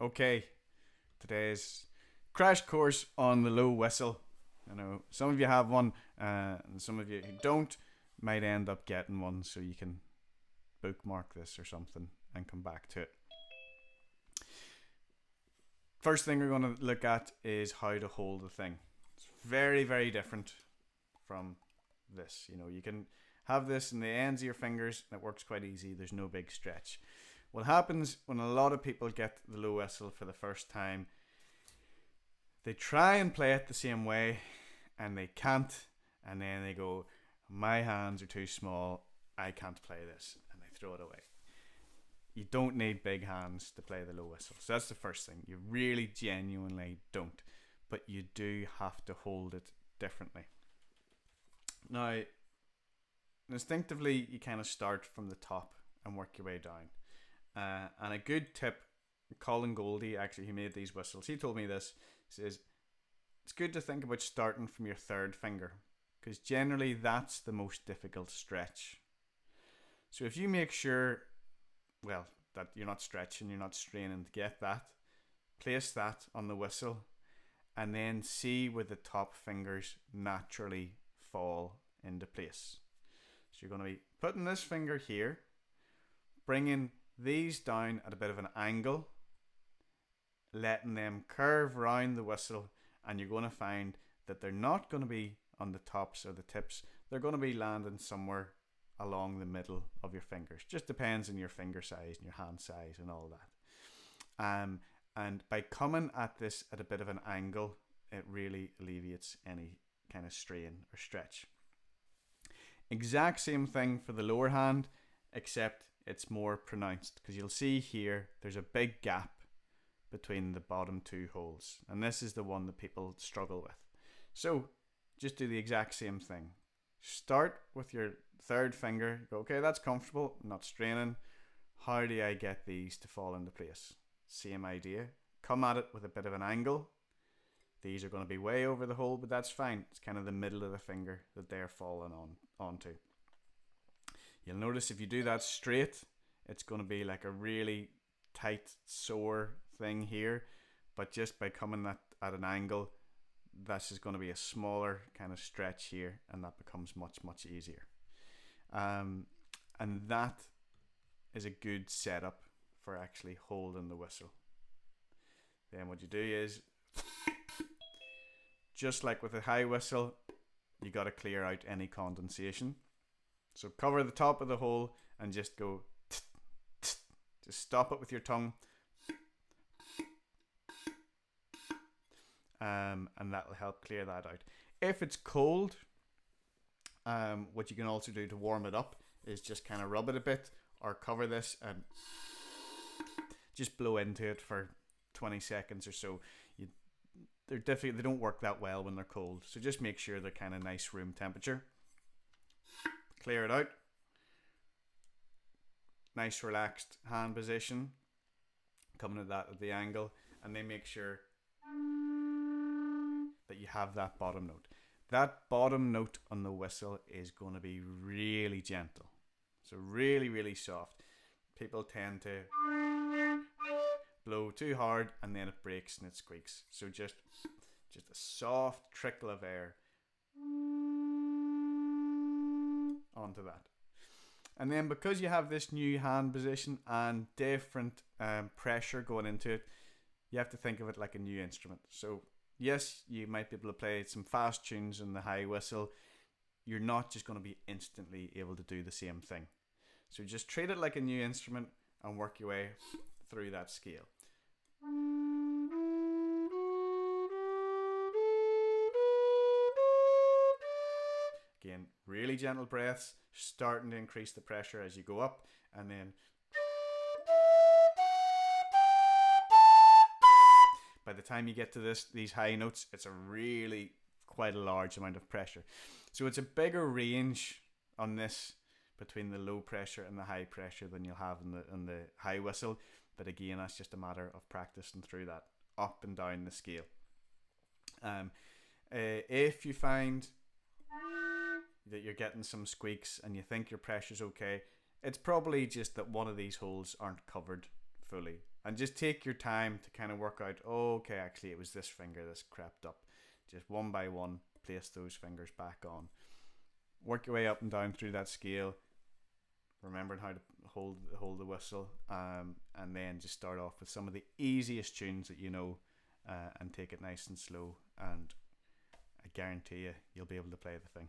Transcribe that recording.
Okay, today's crash course on the low whistle. I know some of you have one, and some of you who don't might end up getting one, so you can bookmark this or something and come back to it. First thing we're going to look at is how to hold the thing. It's very, very different from this. You can have this in the ends of your fingers, and it works quite easy. There's no big stretch. What happens when a lot of people get the low whistle for the first time, they try and play it the same way and they can't, and then they go, my hands are too small, I can't play this, and they throw it away. You don't need big hands to play the low whistle. So that's the first thing. You really genuinely don't. But you do have to hold it differently. Now, instinctively, you kind of start from the top and work your way down. And a good tip, Colin Goldie, actually, who made these whistles, he told me this. He says, it's good to think about starting from your third finger, because generally that's the most difficult stretch. So if you make sure, well, that you're not stretching, you're not straining to get that, place that on the whistle, and then see where the top fingers naturally fall into place. So you're going to be putting this finger here, bringing these down at a bit of an angle, letting them curve round the whistle, and you're going to find that they're not going to be on the tops or the tips. They're going to be landing somewhere along the middle of your fingers. Just depends on your finger size and your hand size and all that. And by coming at this at a bit of an angle, it really alleviates any kind of strain or stretch. Exact same thing for the lower hand, except it's more pronounced, because you'll see here there's a big gap between the bottom two holes, and this is the one that people struggle with. So just do the exact same thing. Start with your third finger, go, okay, that's comfortable, I'm not straining. How do I get these to fall into place? Same idea. Come at it with a bit of an angle. These are going to be way over the hole, but that's fine. It's kind of the middle of the finger that they're falling onto. You'll notice if you do that straight, it's going to be like a really tight, sore thing here. But just by coming at an angle, this is going to be a smaller kind of stretch here, and that becomes much, much easier. And that is a good setup for actually holding the whistle. Then what you do is, just like with a high whistle, you got to clear out any condensation. So cover the top of the hole and just go, just stop it with your tongue. And that will help clear that out. If it's cold, what you can also do to warm it up is just kind of rub it a bit, or cover this and just blow into it for 20 seconds or so. They don't work that well when they're cold, so just make sure they're kind of nice room temperature. Clear it out. Nice relaxed hand position, coming at that at the angle, and then make sure that you have that bottom note. That bottom note on the whistle is going to be really gentle, so really, really soft. People tend to blow too hard and then it breaks and it squeaks. So just a soft trickle of air onto that. And then because you have this new hand position and different pressure going into it, you have to think of it like a new instrument. So yes, you might be able to play some fast tunes in the high whistle. You're not just going to be instantly able to do the same thing. So just treat it like a new instrument and work your way through that scale. Again, really gentle breaths, starting to increase the pressure as you go up, and then by the time you get to these high notes, it's a really quite a large amount of pressure. So it's a bigger range on this between the low pressure and the high pressure than you'll have in the high whistle. But again, that's just a matter of practicing through that up and down the scale. If you find that you're getting some squeaks and you think your pressure's okay, it's probably just that one of these holes aren't covered fully. And just take your time to kind of work out, oh, okay, actually, it was this finger this crept up. Just one by one, place those fingers back on. Work your way up and down through that scale, remembering how to hold the whistle, and then just start off with some of the easiest tunes that you know, and take it nice and slow. And I guarantee you'll be able to play the thing.